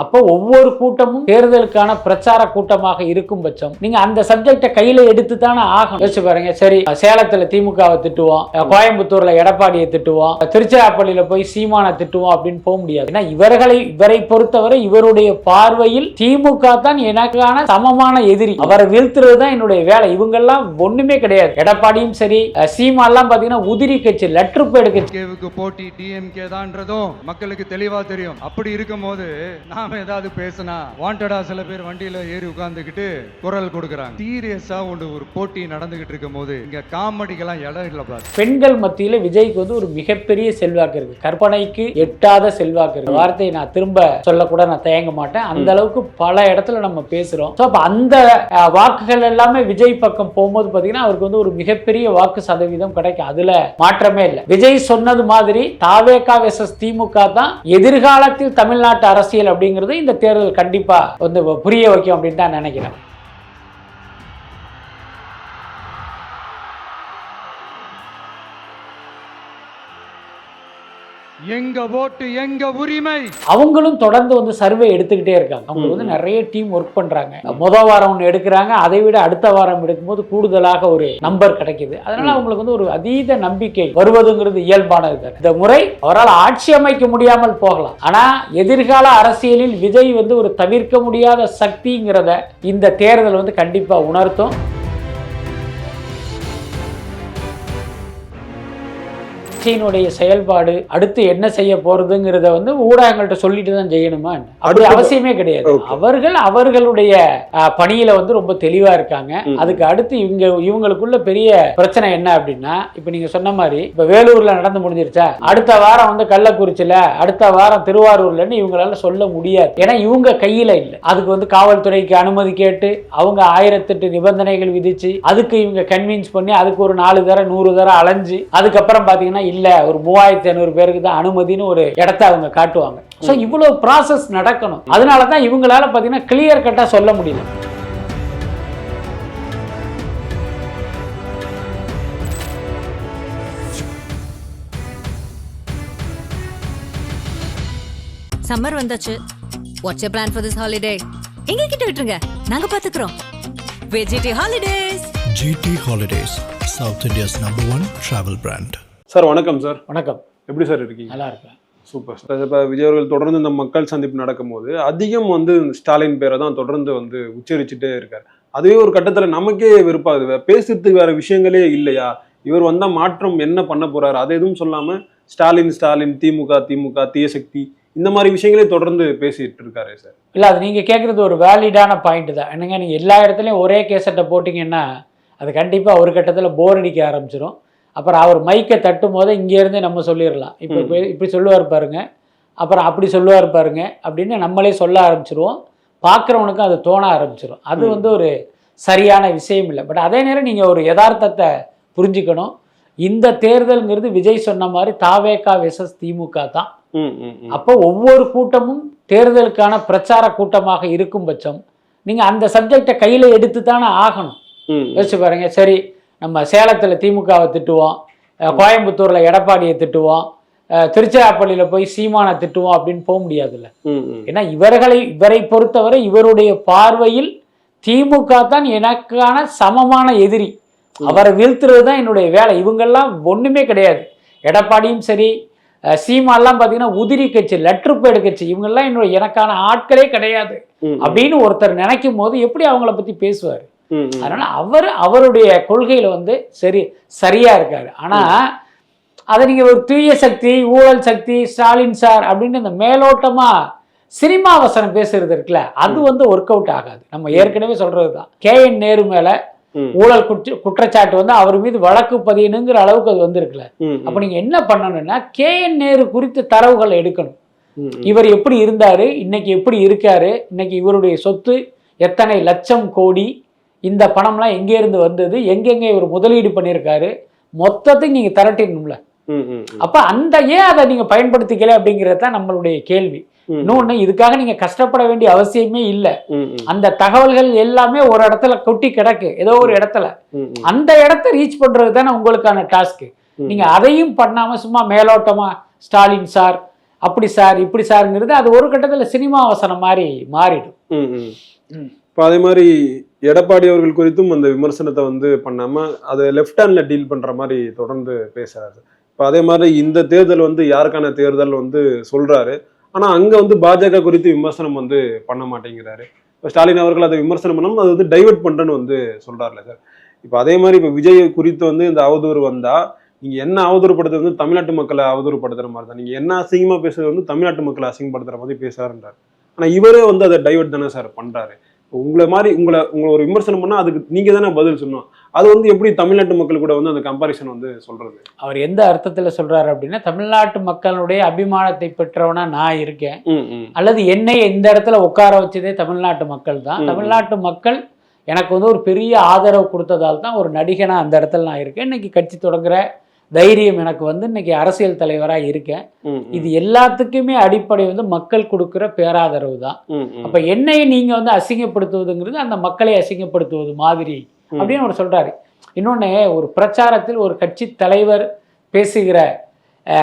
அப்போ ஒவ்வொரு கூட்டமும் தேர்தலுக்கான பிரச்சார கூட்டமாக இருக்கும் பட்சம் நீங்க அந்த சப்ஜெக்டை கையில எடுத்து தானே ஆகணும். யோசிச்சு பாருங்க. சரி, சேலத்துல திமுகவை திட்டுவோம், கோயம்புத்தூர்ல எடப்பாடியை திட்டுவோம், திருச்சிராப்பள்ளியில போய் சீமானை திட்டுவோம் அப்படின்னு போக முடியாது. ஏன்னா இவரை பொறுத்தவரை இவருடைய பார்வையில் திமுக தான் எனக்கான சமமான எதிரி. அவரை வீழ்த்துறது தான் என்னுடைய வேலை. இவங்க எல்லாம் ஒண்ணுமே கிடையாது. எடப்பாடியும் சரி, சீமா எல்லாம் பாத்தீங்கன்னா உதிரி கட்சி, லெட்டர் பேடு கட்சி. போட்டி டிஎம்கே தான்றதும் மக்களுக்கு தெளிவா தெரியும். அப்படி இருக்கும் போது நாம ஏதாவது பேசினா வாண்டடா சில பேர் வண்டியில ஏறி உட்கார்ந்துக்கிட்டு குரல் கொடுக்கறாங்க. சீரியஸா ஒரு போட்டி நடந்துகிட்டு இருக்கும் போது இங்க காமெடிக்கெல்லாம் இடம் இல்ல. பெண்கள் மத்தியில விஜய்க்கு ஒரு மிகப்பெரிய செல்வாக்கு இருக்கு, கற்பனைக்கு எட்டாத செல்வாக்கு இருக்கு. வார்த்தையை நான் திரும்ப சொல்லக்கூட நான் தயங்க மாட்டேன். அந்த அளவுக்கு பல இடத்துல நம்ம பேசுறோம். அந்த வாக்குகள் எல்லாமே விஜய் பக்கம் போகும்போது பாத்தீங்கன்னா அவருக்கு ஒரு மிகப்பெரிய வாக்கு சதவீதம் கிடைக்கும். அதுல மாற்றமே இல்லை. விஜய் சொன்னது மாதிரி தாவேகா வெர்சஸ் திமுக தான் எதிர்காலத்தில் தமிழ்நாட்டு அரசியல் அப்படிங்கிறது இந்த தேர்தல் கண்டிப்பா புரிய வைக்கும் அப்படின்னு தான் நினைக்கிறேன். எங்க ஓட்டு எங்க உரிமை. அவங்களும் தொடர்ந்து சர்வே எடுத்துக்கிட்டே இருக்காங்க. அவங்க நிறைய டீம் ஒர்க் பண்றாங்க. முதல் வாரம் ஒன்று எடுக்கிறாங்க, அதை விட அடுத்த வாரம் எடுக்கும்போது கூடுதலாக ஒரு நம்பர் கிடைக்குது. அதனால அவங்களுக்கு ஒரு அதீத நம்பிக்கை வருவதுங்கிறது இயல்பானது. இந்த முறை அவரால் ஆட்சி அமைக்க முடியாமல் போகலாம், ஆனா எதிர்கால அரசியலில் விஜய் ஒரு தவிர்க்க முடியாத சக்திங்கிறத இந்த தேர்தல் கண்டிப்பா உணர்த்தும். கட்சியினுடைய செயல்பாடு அடுத்து என்ன செய்ய போறதுங்கிறத ஊடகங்கள்ட்ட சொல்லிட்டு தான் செய்யணுமா? அப்படி அவசியமே கிடையாது. அவர்கள் அவர்களுடைய பணியில ரொம்ப தெளிவா இருக்காங்க. அதுக்கு அடுத்து இவங்களுக்குள்ள பெரிய பிரச்சனை என்ன அப்படின்னா, இப்ப நீங்க சொன்ன மாதிரி இப்ப வேலூர்ல நடந்து முடிஞ்சிருச்சா, அடுத்த வாரம் கள்ளக்குறிச்சியில, அடுத்த வாரம் திருவாரூர்லன்னு இவங்களால சொல்ல முடியாது. ஏன்னா இவங்க கையில இல்லை. அதுக்கு காவல்துறைக்கு அனுமதி கேட்டு அவங்க 1008 நிபந்தனைகள் விதிச்சு அதுக்கு இவங்க கன்வின்ஸ் பண்ணி அதுக்கு ஒரு 4 தர 100 தர அலைஞ்சு அதுக்கப்புறம் பாத்தீங்கன்னா இல்ல ஒரு 3500 பேருக்கு தான் அனுமதினு ஒரு இடத்தை அவங்க காட்டுவாங்க. சோ இவ்வளவு ப்ராசஸ் நடக்கணும். அதனாலதான் இவங்களால பாத்தீங்கன்னா கிளியர் கட்டா சொல்ல முடியல. சம்மர் வந்தாச்சு. What's your plan for this holiday? எங்க கிட்ட விட்டுருங்க, நாங்க பாத்துக்கிறோம். VGD holidays. GT Holidays, South India's #1 travel brand. Sir வணக்கம். சார் வணக்கம். எப்படி சார் இருக்கீங்க? நல்லா இருக்கேன். Super sir. இப்போ விஜய் அவர்கள் தொடர்ந்து இந்த மக்கள் சந்திப்பு நடக்கும்போது அதிகம் ஸ்டாலின் பேரை தான் தொடர்ந்து உச்சரிச்சுட்டே இருக்காரு. அதுவே ஒரு கட்டத்தில் நமக்கே வெறுப்பாகுது. பேசுறதுக்கு வேற விஷயங்களே இல்லையா? இவர் வந்தால் மாற்றம் என்ன பண்ண போறாரு? அதை எதுவும் சொல்லாம ஸ்டாலின் திமுக தீய சக்தி இந்த மாதிரி விஷயங்களே தொடர்ந்து பேசிட்டு இருக்காரு சார். இல்லை, அது நீங்கள் கேட்குறது ஒரு வேலிடான பாயிண்ட் தான். என்னங்க, நீங்கள் எல்லா இடத்துலையும் ஒரே கேசட்டை போட்டிங்கன்னா அது கண்டிப்பாக ஒரு கட்டத்தில் போர் அடிக்க ஆரம்பிச்சிடும். அப்புறம் அவர் மைக்கை தட்டும் போது இங்கேருந்தே நம்ம சொல்லிடலாம், இப்போ இப்படி சொல்லுவார் பாருங்க, அப்புறம் அப்படி சொல்லுவார் பாருங்க அப்படின்னு நம்மளே சொல்ல ஆரம்பிச்சிருவோம். பார்க்குறவனுக்கும் அது தோண ஆரம்பிச்சிடும். அது ஒரு சரியான விஷயம் இல்லை. பட் அதே நேரம் நீங்கள் ஒரு யதார்த்தத்தை புரிஞ்சுக்கணும். இந்த தேர்தல்ங்கிறது விஜய் சொன்ன மாதிரி தாவேகா வெர்சஸ் திமுக தான். அப்போ ஒவ்வொரு கூட்டமும் தேர்தலுக்கான பிரச்சார கூட்டமாக இருக்கும் பட்சம் நீங்கள் அந்த சப்ஜெக்டை கையில் எடுத்து தானே ஆகணும். யோசிச்சு பாருங்க. சரி, நம்ம சேலத்தில் திமுகவை திட்டுவோம், கோயம்புத்தூரில் எடப்பாடியை திட்டுவோம், திருச்சிராப்பள்ளியில் போய் சீமானை திட்டுவோம் அப்படின்னு போக முடியாதுல்ல. ஏன்னா இவரை பொறுத்தவரை இவருடைய பார்வையில் திமுக தான் எனக்கான சமமான எதிரி. அவரை வீழ்த்துறது தான் என்னுடைய வேலை. இவங்கெல்லாம் ஒன்றுமே கிடையாது. எடப்பாடியும் சரி, சீமாலாம் பார்த்தீங்கன்னா உதிரி கட்சி, லெட்டர் பேடு கட்சி, இவங்கெல்லாம் எனக்கான ஆட்களே கிடையாது அப்படின்னு ஒருத்தர் நினைக்கும் போது எப்படி அவங்கள பற்றி பேசுவார்? அதனால அவருடைய கொள்கையில சரியா இருக்காரு. ஆனா அதை நீங்க ஒரு தூய சக்தி, ஊழல் சக்தி, ஸ்டாலின் சார் அப்படின்னு இந்த மேலோட்டமா சினிமா வசனம் பேசுறது இருக்குல்ல, அது ஒர்க் அவுட் ஆகாது. நம்ம ஏற்கனவே சொல்றதுதான். KN நேரு மேல ஊழல் குற்றச்சாட்டு அவர் மீது வழக்கு பதியணுங்கிற அளவுக்கு அது வந்திருக்குல்ல. அப்ப நீங்க என்ன பண்ணணும்னா KN நேரு குறித்த தரவுகளை எடுக்கணும். இவர் எப்படி இருந்தாரு, இன்னைக்கு எப்படி இருக்காரு, இன்னைக்கு இவருடைய சொத்து எத்தனை லட்சம் கோடி, இந்த பணம்லாம் எங்கே இருந்து வந்தது, எங்கெங்க இவர் முதலீடு பண்ணியிருக்காரு, மொத்தத்தையும் நீங்க திரட்டிடணும்ல. அப்ப ஏன் அதை நீங்க பயன்படுத்திக்கல அப்படிங்கிறது தான் நம்மளுடைய கேள்வி. இன்னொன்னு, இதுக்காக நீங்க கஷ்டப்பட வேண்டிய அவசியமே இல்லை. அந்த தகவல்கள் எல்லாமே ஒரு இடத்துல கொட்டி கிடக்கு, ஏதோ ஒரு இடத்துல. அந்த இடத்த ரீச் பண்றது தானே உங்களுக்கான டாஸ்க். நீங்க அதையும் பண்ணாம சும்மா மேலோட்டமா ஸ்டாலின் சார் அப்படி சார் இப்படி சாருங்கிறது அது ஒரு கட்டத்தில் சினிமா வசனம் மாதிரி மாறிடும். இப்போ அதே மாதிரி எடப்பாடி அவர்கள் குறித்தும் அந்த விமர்சனத்தை வந்து பண்ணாம அதை லெஃப்ட் ஹேண்ட்ல டீல் பண்ற மாதிரி தொடர்ந்து பேசுறாரு. இப்போ அதே மாதிரி இந்த தேர்தல் வந்து யாருக்கான தேர்தல் வந்து சொல்றாரு, ஆனா அங்க வந்து பாஜக குறித்து விமர்சனம் வந்து பண்ண மாட்டேங்கிறாரு. இப்போ ஸ்டாலின் அவர்கள் அதை விமர்சனம் பண்ணாமல் அது வந்து டைவர்ட் பண்றேன்னு வந்து சொல்றாருல சார். இப்போ அதே மாதிரி இப்போ விஜய் குறித்து வந்து இந்த அவதூறு வந்தா நீங்க என்ன அவதூறுப்படுத்துறது வந்து தமிழ்நாட்டு மக்களை அவதூறுப்படுத்துற மாதிரி தான், நீங்க என்ன அசிங்கமா பேசுறது வந்து தமிழ்நாட்டு மக்களை அசிங்கப்படுத்துற மாதிரி பேசுறாருன்றாரு. ஆனா இவரே வந்து அதை டைவர்ட் தானே சார் பண்றாரு. உங்களை மாதிரி உங்களை ஒரு விமர்சனம் பண்ணா அதுக்கு நீங்க தானே பதில் சொல்லணும். அது வந்து எப்படி தமிழ்நாட்டு மக்கள் கூட வந்து அந்த கம்பாரிசன் வந்து சொல்றது? அவர் எந்த அர்த்தத்துல சொல்றாரு அப்படின்னா, தமிழ்நாட்டு மக்களுடைய அபிமானத்தை பெற்றவனா நான் இருக்கேன், அல்லது என்னை இந்த இடத்துல உட்கார வச்சதே தமிழ்நாட்டு மக்கள் தான். தமிழ்நாட்டு மக்கள் எனக்கு வந்து ஒரு பெரிய ஆதரவு கொடுத்ததால் தான் ஒரு நடிகனா அந்த இடத்துல நான் இருக்கேன். இன்னைக்கு கட்சி தொடங்குற தைரியம் எனக்கு வந்து இன்னைக்கு அரசியல் தலைவராக இருக்கேன். இது எல்லாத்துக்குமே அடிப்படை வந்து மக்கள் கொடுக்குற பேராதரவு தான். அப்ப என்னை நீங்க வந்து அசிங்கப்படுத்துவதுங்கிறது அந்த மக்களை அசிங்கப்படுத்துவது மாதிரி அப்படின்னு அவர் சொல்றாரு. இன்னொன்னு, ஒரு பிரச்சாரத்தில் ஒரு கட்சி தலைவர் பேசுகிற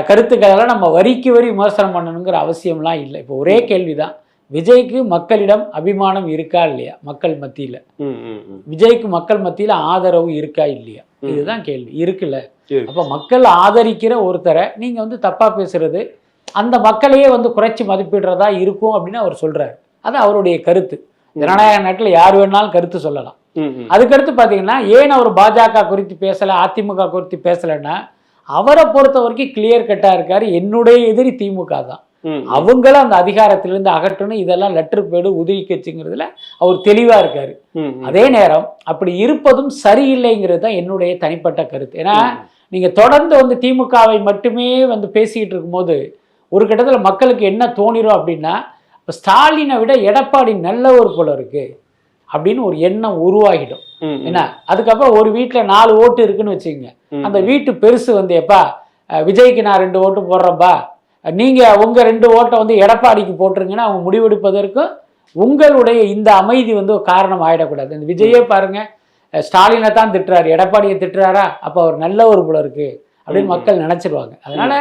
கருத்துக்களெல்லாம் நம்ம வரிக்கு வரி விமர்சனம் பண்ணணுங்கிற அவசியம்லாம் இல்லை. இப்போ ஒரே கேள்விதான், விஜய்க்கு மக்களிடம் அபிமானம் இருக்கா இல்லையா? மக்கள் மத்தியில விஜய்க்கு மக்கள் மத்தியில ஆதரவு இருக்கா இல்லையா? இதுதான் கேள்வி. இருக்குல்ல. அப்ப மக்கள் ஆதரிக்கிற ஒருத்தரை நீங்க வந்து தப்பா பேசுறது அந்த மக்களையே வந்து குறைச்சி மதிப்பிடுறதா இருக்கும் அப்படின்னு அவர் சொல்றாரு. அது அவருடைய கருத்து. ஜனநாயக நாட்டில் யார் வேணாலும் கருத்து சொல்லலாம். அதுக்கடுத்து பாத்தீங்கன்னா, ஏன் அவர் பாஜக குறித்து பேசல, அதிமுக குறித்து பேசலைன்னா, அவரை பொறுத்த வரைக்கும் கிளியர் கட்டா இருக்காரு, என்னுடைய எதிரி திமுக தான், அவங்கள அந்த அதிகாரத்திலிருந்து அகற்றணும், இதெல்லாம் லெட்டர் பேடு உதவி கட்சிங்கிறதுல அவர் தெளிவா இருக்காரு. அதே நேரம் அப்படி இருப்பதும் சரியில்லைங்கிறது தான் என்னுடைய தனிப்பட்ட கருத்து. ஏன்னா நீங்க தொடர்ந்து வந்து திமுகவை மட்டுமே வந்து பேசிக்கிட்டு இருக்கும்போது ஒரு கட்டத்தில் மக்களுக்கு என்ன தோணிரும் அப்படின்னா, இப்போ ஸ்டாலினை விட எடப்பாடி நல்லவர் போல இருக்கு அப்படின்னு ஒரு எண்ணம் உருவாகிடும். என்ன, அதுக்கப்புறம் ஒரு வீட்டில் 4 ஓட்டு இருக்குன்னு வச்சுக்கோங்க, அந்த வீட்டு பெருசு வந்து எப்பா விஜய்க்கு நான் 2 ஓட்டு போடுறேன்ப்பா, நீங்க உங்க 2 ஓட்டை வந்து எடப்பாடிக்கு போட்டுருங்கன்னா அவங்க முடிவெடுப்பதற்கு உங்களுடைய இந்த அமைதி வந்து காரணம் ஆயிடக்கூடாது. இந்த விஜயே பாருங்க, ஸ்டாலினை தான் திட்டுறாரு, எடப்பாடியை திட்டுறாரா, அப்போ அவர் நல்லவர் போல இருக்கு அப்படின்னு மக்கள் நினைச்சிருவாங்க. அதனால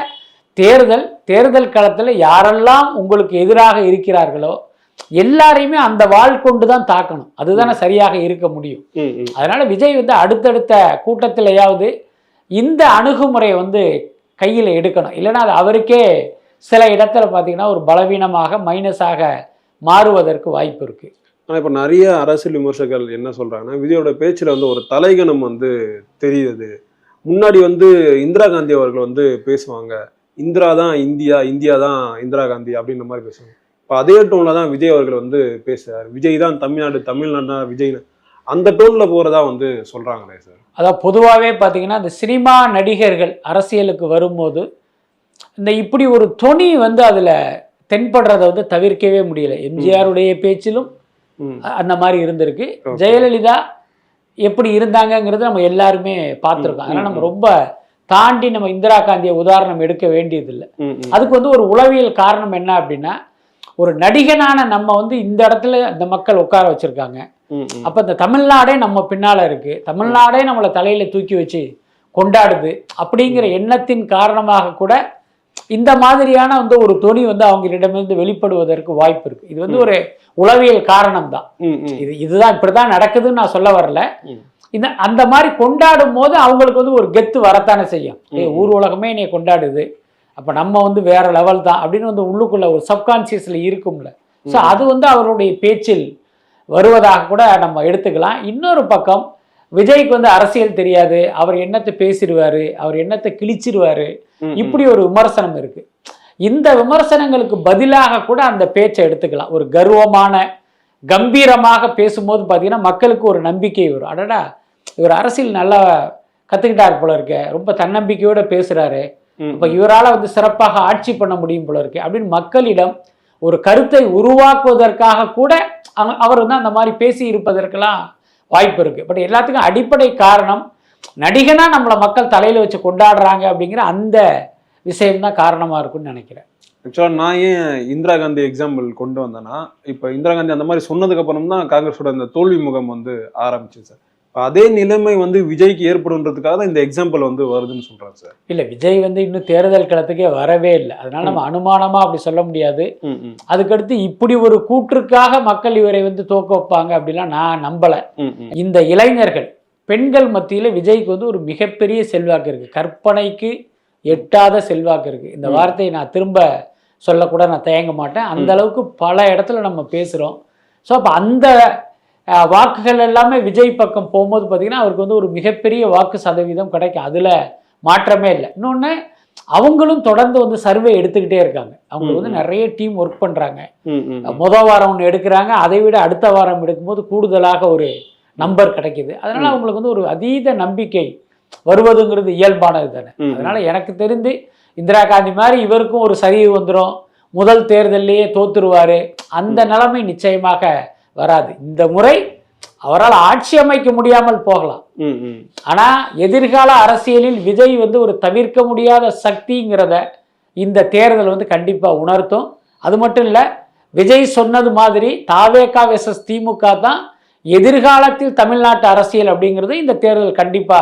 தேர்தல் களத்தில் யாரெல்லாம் உங்களுக்கு எதிராக இருக்கிறார்களோ எல்லாரையுமே அந்த வாள் கொண்டு தான் தாக்கணும். அதுதானே சரியாக இருக்க முடியும். அதனால விஜய் வந்து அடுத்தடுத்த கூட்டத்திலேயாவது இந்த அணுகுமுறையை வந்து கையில் எடுக்கணும். இல்லைன்னா அது அவருக்கே சில இடத்துல பார்த்தீங்கன்னா ஒரு பலவீனமாக மைனஸாக மாறுவதற்கு வாய்ப்பு இருக்கு. ஆனால் இப்போ நிறைய அரசியல் விமர்சகர்கள் என்ன சொல்றாங்கன்னா, விஜயோட பேச்சில் வந்து ஒரு தலைகணம் வந்து தெரியுது. முன்னாடி வந்து இந்திரா காந்தி அவர்கள் வந்து பேசுவாங்க, இந்திரா தான் இந்தியா, இந்தியா தான் இந்திரா காந்தி அப்படின்ற மாதிரி பேசுவாங்க. இப்போ அதே டோன்ல தான் விஜய் அவர்கள் வந்து பேசுறாரு, விஜய் தான் தமிழ்நாடு, தமிழ்நாடு தான் விஜய்னு அந்த டோன்ல போறதா வந்து சொல்றாங்களே சார். அதான் பொதுவாகவே பார்த்தீங்கன்னா இந்த சினிமா நடிகர்கள் அரசியலுக்கு வரும்போது இந்த இப்படி ஒரு தொனி வந்து அதில் தென்படுறதை வந்து தவிர்க்கவே முடியல. எம்ஜிஆருடைய பேச்சிலும் அந்த மாதிரி இருந்திருக்கு. ஜெயலலிதா எப்படி இருந்தாங்கங்கிறது நம்ம எல்லாருமே பார்த்துருக்கோம். அதனால் நம்ம ரொம்ப தாண்டி நம்ம இந்திரா காந்தியை உதாரணம் எடுக்க வேண்டியதில்லை. அதுக்கு வந்து ஒரு உளவியல் காரணம் என்ன அப்படின்னா, ஒரு நடிகனான நம்ம வந்து இந்த இடத்துல இந்த மக்கள் உட்கார வச்சிருக்காங்க. அப்ப இந்த தமிழ்நாடே நம்ம பின்னால இருக்கு, தமிழ்நாடே நம்மளை தலையில தூக்கி வச்சு கொண்டாடுது அப்படிங்கிற எண்ணத்தின் காரணமாக கூட இந்த மாதிரியான வந்து ஒரு தொனி வந்து அவங்களிடமிருந்து வெளிப்படுவதற்கு வாய்ப்பு இருக்கு. இது வந்து ஒரு உளவியல் காரணம் தான். இதுதான் இப்படிதான் நடக்குதுன்னு நான் சொல்ல வரல. இந்த அந்த மாதிரி கொண்டாடும் போது அவங்களுக்கு வந்து ஒரு கெத்து வரத்தானே செய்யும். ஊர் உலகமே என்னை கொண்டாடுது, அப்ப நம்ம வந்து வேற லெவல் தான் அப்படின்னு வந்து உள்ளுக்குள்ள ஒரு சப்கான்சியஸ்ல இருக்கும்ல. ஸோ அது வந்து அவருடைய பேச்சில் வருவதாக கூட நம்ம எடுத்துக்கலாம். இன்னொரு பக்கம் விஜய்க்கு வந்து அரசியல் தெரியாது, அவர் என்னத்தை பேசிடுவாரு, அவர் என்னத்தை கிழிச்சிருவாரு, இப்படி ஒரு விமர்சனம் இருக்கு. இந்த விமர்சனங்களுக்கு பதிலாக கூட அந்த பேச்சை எடுத்துக்கலாம். ஒரு கர்வமான கம்பீரமாக பேசும்போது பார்த்தீங்கன்னா மக்களுக்கு ஒரு நம்பிக்கை வரும். அடடா, இவர் அரசியல் நல்லா கத்துக்கிட்டார் போல இருக்க, ரொம்ப தன்னம்பிக்கையோட பேசுறாரு, அப்ப இவரால் வந்து சிறப்பாக ஆட்சி பண்ண முடியும் போல இருக்கு அப்படின்னு மக்களிடம் ஒரு கருத்தை உருவாக்குவதற்காக கூட அவர் வந்து அந்த மாதிரி பேசி இருப்பதற்கெல்லாம் வாய்ப்பு இருக்கு. பட் எல்லாத்துக்கும் அடிப்படை காரணம் நடிகனா நம்மளை மக்கள் தலையில வச்சு கொண்டாடுறாங்க அப்படிங்கிற அந்த விஷயம்தான் காரணமா இருக்குன்னு நினைக்கிறேன். ஆக்சுவலாக நான் ஏன் இந்திரா காந்தி எக்ஸாம்பிள் கொண்டு வந்தேன்னா, இப்போ இந்திரா காந்தி அந்த மாதிரி சொன்னதுக்கு அப்புறம் தான் காங்கிரஸோட அந்த தோல்வி முகம் வந்து ஆரம்பிச்சு சார். அதே நிலைமை வந்து விஜய்க்கு ஏற்படுன்றதுக்காக தான் இந்த எக்ஸாம்பிள் வந்து வருதுன்னு சொல்றாங்க சார். இல்லை, விஜய் வந்து இன்னும் தேர்தல் களத்துக்கே வரவே இல்லை. அதனால நம்ம அனுமானமா அப்படி சொல்ல முடியாது. அதுக்கடுத்து இப்படி ஒரு கூற்றுக்காக மக்கள் இவரை வந்து தோக்க வைப்பாங்க அப்படிலாம் நான் நம்பலை. இந்த இளைஞர்கள் பெண்கள் மத்தியில் விஜய்க்கு வந்து ஒரு மிகப்பெரிய செல்வாக்கு இருக்கு, கற்பனைக்கு எட்டாத செல்வாக்கு இருக்கு. இந்த வார்த்தையை நான் திரும்ப சொல்லக்கூட நான் தயங்க மாட்டேன். அந்த அளவுக்கு பல இடத்துல நம்ம பேசுகிறோம். ஸோ அப்போ அந்த வாக்குகள் எல்லாமே விஜய் பக்கம் போகும்போது பார்த்தீங்கன்னா அவருக்கு வந்து ஒரு மிகப்பெரிய வாக்கு சதவீதம் கிடைக்கும். அதில் மாற்றமே இல்லை. இன்னொன்று, அவங்களும் தொடர்ந்து வந்து சர்வே எடுத்துக்கிட்டே இருக்காங்க. அவங்க வந்து நிறைய டீம் ஒர்க் பண்ணுறாங்க. முதல் வாரம் ஒன்று எடுக்கிறாங்க, அதை விட அடுத்த வாரம் எடுக்கும்போது கூடுதலாக ஒரு நம்பர் கிடைக்குது. அதனால அவங்களுக்கு வந்து ஒரு அதீத நம்பிக்கை வருவதுங்கிறது இயல்பானது தானே. அதனால எனக்கு தெரிந்து இந்திரா காந்தி மாதிரி இவருக்கும் ஒரு சரிவு வந்துடும், முதல் தேர்தலையே தோத்துருவாரு, அந்த நிலைமை நிச்சயமாக வராது. இந்த முறை அவரால் ஆட்சி அமைக்க முடியாமல் போகலாம். ஆனா எதிர்கால அரசியலில் விஜய் வந்து ஒரு தவிர்க்க முடியாத சக்திங்கிறத இந்த தேர்தல் வந்து கண்டிப்பா உணர்த்தும். அது மட்டும் இல்ல, விஜய் சொன்னது மாதிரி தாவேகா வெர்சஸ் திமுக தான் எதிர்காலத்தில் தமிழ்நாட்டு அரசியல் அப்படிங்கிறது இந்த தேர்தல் கண்டிப்பா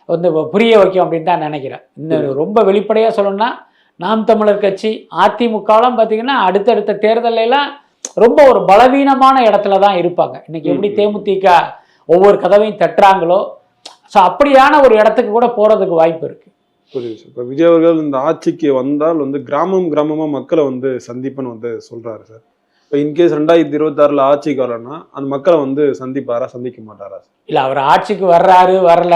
வந்து புரிய வைக்கும் அப்படின்னு தான் நினைக்கிறேன். இன்னும் ரொம்ப வெளிப்படையாக சொல்லணும்னா, நாம் தமிழர் கட்சி அதிமுகலாம் பார்த்தீங்கன்னா அடுத்தடுத்த தேர்தலெல்லாம் ரொம்ப ஒரு பலவீனமான இடத்துல தான் இருப்பாங்க. இன்னைக்கு எப்படி தேமுதிக ஒவ்வொரு கதவையும் தட்டுறாங்களோ, ஸோ அப்படியான ஒரு இடத்துக்கு கூட போகிறதுக்கு வாய்ப்பு இருக்கு. புரியுது சார். இப்போ விஜய் அவர்கள் இந்த ஆட்சிக்கு வந்தால் வந்து கிராமமாக மக்களை வந்து சந்திப்புன்னு வந்து சொல்றாரு சார். இப்போ இன்கேஸ் 2026 ஆட்சிக்கு வரலன்னா அந்த மக்களை வந்து சந்திப்பாரா, சந்திக்க மாட்டாரா சார்? இல்லை, அவர் ஆட்சிக்கு வர்றாரு வரல,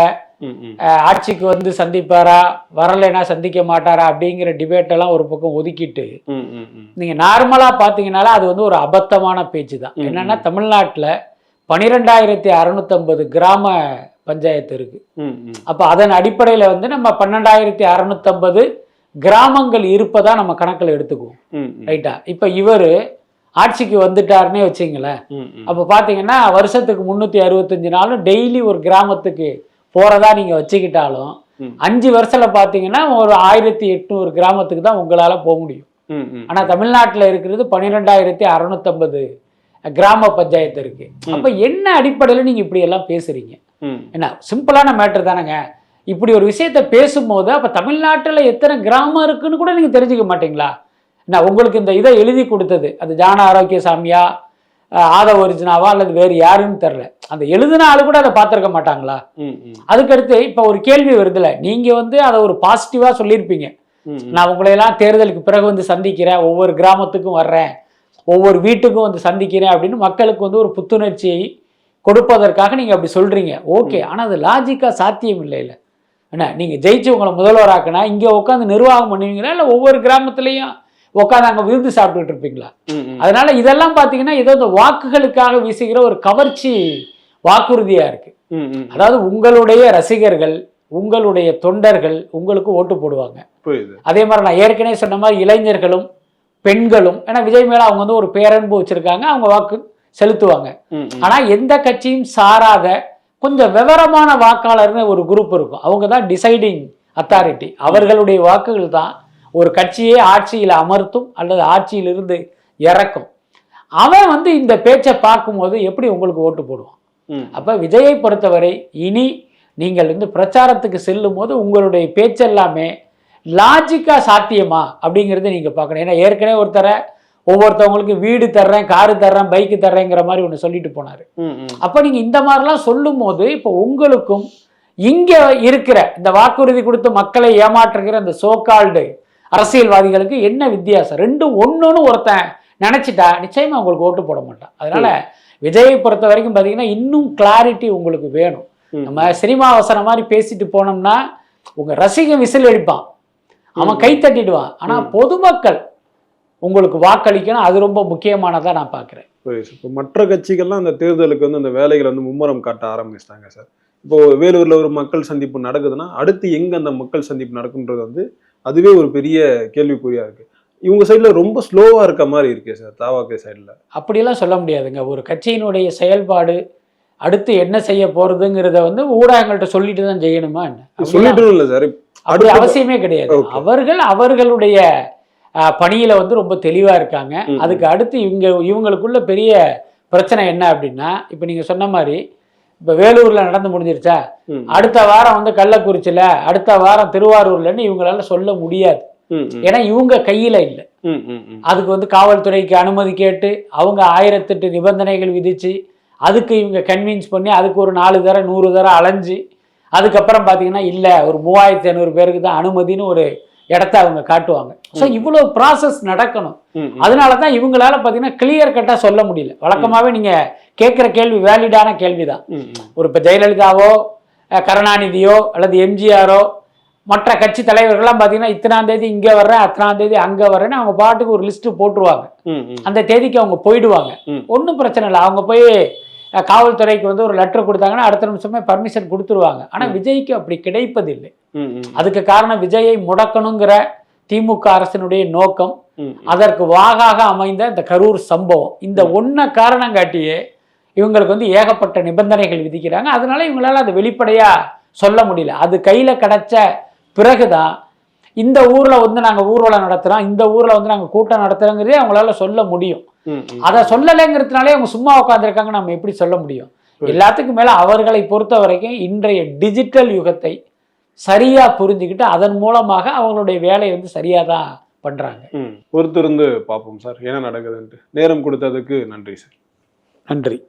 ஆட்சிக்கு வந்து சந்திப்பாரா வரலைன்னா சந்திக்க மாட்டாரா அப்படிங்கிற டிபேட்டெல்லாம் ஒரு பக்கம் ஒதுக்கிட்டு நீங்கள் நார்மலாக பார்த்தீங்கன்னால அது வந்து ஒரு அபத்தமான பேச்சு தான். என்னன்னா, தமிழ்நாட்டில் 12,650 கிராம பஞ்சாயத்து இருக்கு. அப்போ அதன் அடிப்படையில் வந்து நம்ம 12,650 கிராமங்கள் இருப்பதா நம்ம கணக்கில் எடுத்துக்குவோம், ரைட்டா? இப்போ இவர் ஆட்சிக்கு வந்துட்டாருன்னே வச்சிங்களேன். அப்போ பார்த்தீங்கன்னா வருஷத்துக்கு 365 நாளும் டெய்லி ஒரு கிராமத்துக்கு போகிறதா நீங்கள் வச்சுக்கிட்டாலும் 5 வருஷத்தில் பார்த்தீங்கன்னா ஒரு 1800 கிராமத்துக்கு தான் உங்களால் போக முடியும். ஆனால் தமிழ்நாட்டில் இருக்கிறது 12,650 கிராம பஞ்சாயத்து இருக்கு. அப்போ என்ன அடிப்படையில் நீங்கள் இப்படி எல்லாம் பேசுறீங்க? என்ன சிம்பிளான மேட்டர் தானேங்க. இப்படி ஒரு விஷயத்த பேசும்போது அப்போ தமிழ்நாட்டில் எத்தனை கிராமம் இருக்குன்னு கூட நீங்கள் தெரிஞ்சுக்க மாட்டீங்களா? என்ன உங்களுக்கு இந்த இதை எழுதி கொடுத்தது அது ஜான ஆரோக்கியசாமியா, ஆதவ ஒரிஜினாவா, அல்லது வேறு யாருன்னு தெரில, அந்த எழுதின ஆளு கூட அதை பார்த்துருக்க மாட்டாங்களா? அதுக்கடுத்து இப்போ ஒரு கேள்வி வருதுல, நீங்க வந்து அதை ஒரு பாசிட்டிவா சொல்லியிருப்பீங்க, நான் உங்களையெல்லாம் தேர்தலுக்கு பிறகு வந்து சந்திக்கிறேன், ஒவ்வொரு கிராமத்துக்கும் வர்றேன், ஒவ்வொரு வீட்டுக்கும் வந்து சந்திக்கிறேன் அப்படின்னு மக்களுக்கு வந்து ஒரு புத்துணர்ச்சியை கொடுப்பதற்காக நீங்க அப்படி சொல்றீங்க. ஓகே, ஆனால் அது லாஜிக்கா சாத்தியம் இல்லை. இல்லை என்ன, நீங்க ஜெயிச்சு உங்களை முதல்வராக்குனா இங்கே உட்காந்து நிர்வாகம் பண்ணுவீங்களா, இல்லை ஒவ்வொரு கிராமத்துலையும் உட்காந்து அங்கே விருந்து சாப்பிட்டுட்டு இருப்பீங்களா? அதனால இதெல்லாம் பார்த்தீங்கன்னா ஏதோ இந்த வாக்குகளுக்காக வீசுகிற ஒரு கவர்ச்சி வாக்குறுதியா இருக்கு. அதாவது உங்களுடைய ரசிகர்கள், உங்களுடைய தொண்டர்கள் உங்களுக்கு ஓட்டு போடுவாங்க. அதே மாதிரி நான் ஏற்கனவே சொன்ன மாதிரி இளைஞர்களும் பெண்களும், ஏன்னா விஜய் மேல அவங்க வந்து ஒரு பேரன்பு வச்சிருக்காங்க, அவங்க வாக்கு செலுத்துவாங்க. ஆனா எந்த கட்சியும் சாராத கொஞ்சம் விவரமான வாக்காளர்னு ஒரு குரூப் இருக்கும், அவங்க தான் டிசைடிங் அத்தாரிட்டி. அவர்களுடைய வாக்குகள் தான் ஒரு கட்சியே ஆட்சியில் அமர்த்தும் அல்லது ஆட்சியிலிருந்து இறக்கும். அவன் வந்து இந்த பேச்சை பார்க்கும்போது எப்படி உங்களுக்கு ஓட்டு போடுவான்? அப்போ விஜயை பொறுத்தவரை இனி நீங்கள் வந்து பிரச்சாரத்துக்கு செல்லும் போது உங்களுடைய பேச்செல்லாமே லாஜிக்கா சாத்தியமா அப்படிங்கிறத நீங்கள் பார்க்கணும். ஏன்னா ஏற்கனவே ஒவ்வொருத்தவங்களுக்கு வீடு தர்றேன், காரு தர்றேன், பைக்கு தர்றேங்கிற மாதிரி ஒன்று சொல்லிட்டு போனார். அப்போ நீங்கள் இந்த மாதிரிலாம் சொல்லும் போது இப்போ உங்களுக்கும் இங்கே இருக்கிற இந்த வாக்குறுதி கொடுத்து மக்களை ஏமாற்றுகிற இந்த சோகால்டு அரசியல்வாதிகளுக்கு என்ன வித்தியாசம்? ரெண்டும் ஒன்றுன்னு ஒருத்தன் நினைச்சிட்டா நிச்சயமா உங்களுக்கு ஓட்டு போட மாட்டான். அதனால விஜயை பொறுத்த வரைக்கும் பார்த்தீங்கன்னா இன்னும் கிளாரிட்டி உங்களுக்கு வேணும். நம்ம சினிமா வசனம் மாதிரி பேசிட்டு போனோம்னா உங்க ரசிகன் விசில் அடிப்பான், அவன் கை தட்டிடுவான். ஆனா பொதுமக்கள் உங்களுக்கு வாக்களிக்கணும், அது ரொம்ப முக்கியமானதா நான் பார்க்குறேன். இப்போ மற்ற கட்சிகள்லாம் அந்த தேர்தலுக்கு வந்து அந்த வேலைகளை வந்து மும்முரம் காட்ட ஆரம்பிச்சிட்டாங்க சார். இப்போ வேலூர்ல ஒரு மக்கள் சந்திப்பு நடக்குதுன்னா அடுத்து எங்க அந்த மக்கள் சந்திப்பு நடக்குன்றது வந்து அதுவே ஒரு பெரிய கேள்விக்குறியா இருக்கு. இவங்க சைட்ல ரொம்ப ஸ்லோவா இருக்க மாதிரி இருக்கே சார் தாவாக்கே சைட்ல. அப்படியெல்லாம் சொல்ல முடியாதுங்க. ஒரு கட்சியினுடைய செயல்பாடு அடுத்து என்ன செய்ய போறதுங்கிறத வந்து ஊடகங்கள்ட்ட சொல்லிட்டு தான் செய்யணுமா என்ன? சொல்லிட்டு இல்லை சார், அப்படி அவசியமே கிடையாது. அவர்கள் அவர்களுடைய பணியில வந்து ரொம்ப தெளிவா இருக்காங்க. அதுக்கு அடுத்து இவங்களுக்குள்ள பெரிய பிரச்சனை என்ன அப்படின்னா, இப்போ நீங்க சொன்ன மாதிரி இப்போ வேலூரில் நடந்து முடிஞ்சிருச்சா, அடுத்த வாரம் வந்து கள்ளக்குறிச்சியில், அடுத்த வாரம் திருவாரூர்லன்னு இவங்களால சொல்ல முடியாது. ஏன்னா இவங்க கையில் இல்லை. அதுக்கு வந்து காவல்துறைக்கு அனுமதி கேட்டு அவங்க 1008 நிபந்தனைகள் விதிச்சு அதுக்கு இவங்க கன்வின்ஸ் பண்ணி அதுக்கு ஒரு 4 தடவை 100 தடவை அலைஞ்சு அதுக்கப்புறம் பார்த்தீங்கன்னா இல்லை ஒரு 3500 பேருக்கு தான் அனுமதினு ஒரு இடத்த அவங்க காட்டுவாங்க. ஸோ இவ்வளோ ப்ராசஸ் நடக்கணும். அதனால தான் இவங்களால பார்த்தீங்கன்னா கிளியர் கட்டாக சொல்ல முடியல. வழக்கமாகவே நீங்கள் கேட்குற கேள்வி வேலிடான கேள்வி தான். ஒரு இப்போ ஜெயலலிதாவோ கருணாநிதியோ அல்லது எம்ஜிஆரோ மற்ற கட்சி தலைவர்கள்லாம் பார்த்தீங்கன்னா இத்தனாம் தேதி இங்கே வர்றேன், அத்தனாம் தேதி அங்கே வர்றேன்னு அவங்க பாட்டுக்கு ஒரு லிஸ்ட்டு போட்டுருவாங்க. அந்த தேதிக்கு அவங்க போயிடுவாங்க. ஒன்றும் பிரச்சனை இல்லை. அவங்க போய் காவல்துறைக்கு வந்து ஒரு லெட்டர் கொடுத்தாங்கன்னா அடுத்த நிமிஷமே பர்மிஷன் கொடுத்துருவாங்க. ஆனால் விஜய்க்கு அப்படி கிடைப்பதில்லை. அதுக்கு காரணம் விஜயை முடக்கணுங்கிற திமுக அரசினுடைய நோக்கம், அதற்கு வாகாக அமைந்த இந்த கரூர் சம்பவம். இந்த ஒன்றை காரணம் காட்டியே இவங்களுக்கு வந்து ஏகப்பட்ட நிபந்தனைகள் விதிக்கிறாங்க. அதனால இவங்களால அதை வெளிப்படையாக சொல்ல முடியல. அது கையில் கிடைச்ச பிறகுதான் இந்த ஊரில் வந்து நாங்கள் ஊர்வலம் நடத்துகிறோம், இந்த ஊரில் வந்து நாங்கள் கூட்டம் நடத்துகிறோங்கிறதே அவங்களால சொல்ல முடியும். அதை சொல்லலைங்கிறதுனாலே அவங்க சும்மா உட்காந்துருக்காங்க, நம்ம எப்படி சொல்ல முடியும்? எல்லாத்துக்கும் மேலே அவர்களை பொறுத்த வரைக்கும் இன்றைய டிஜிட்டல் யுகத்தை சரியாக புரிஞ்சுக்கிட்டு அதன் மூலமாக அவங்களுடைய வேலையை வந்து சரியாக தான் பண்ணுறாங்க. பொறுத்திருந்து பார்ப்போம் சார் என்ன நடக்குதுன்ட்டு. நேரம் கொடுத்ததுக்கு நன்றி சார். நன்றி.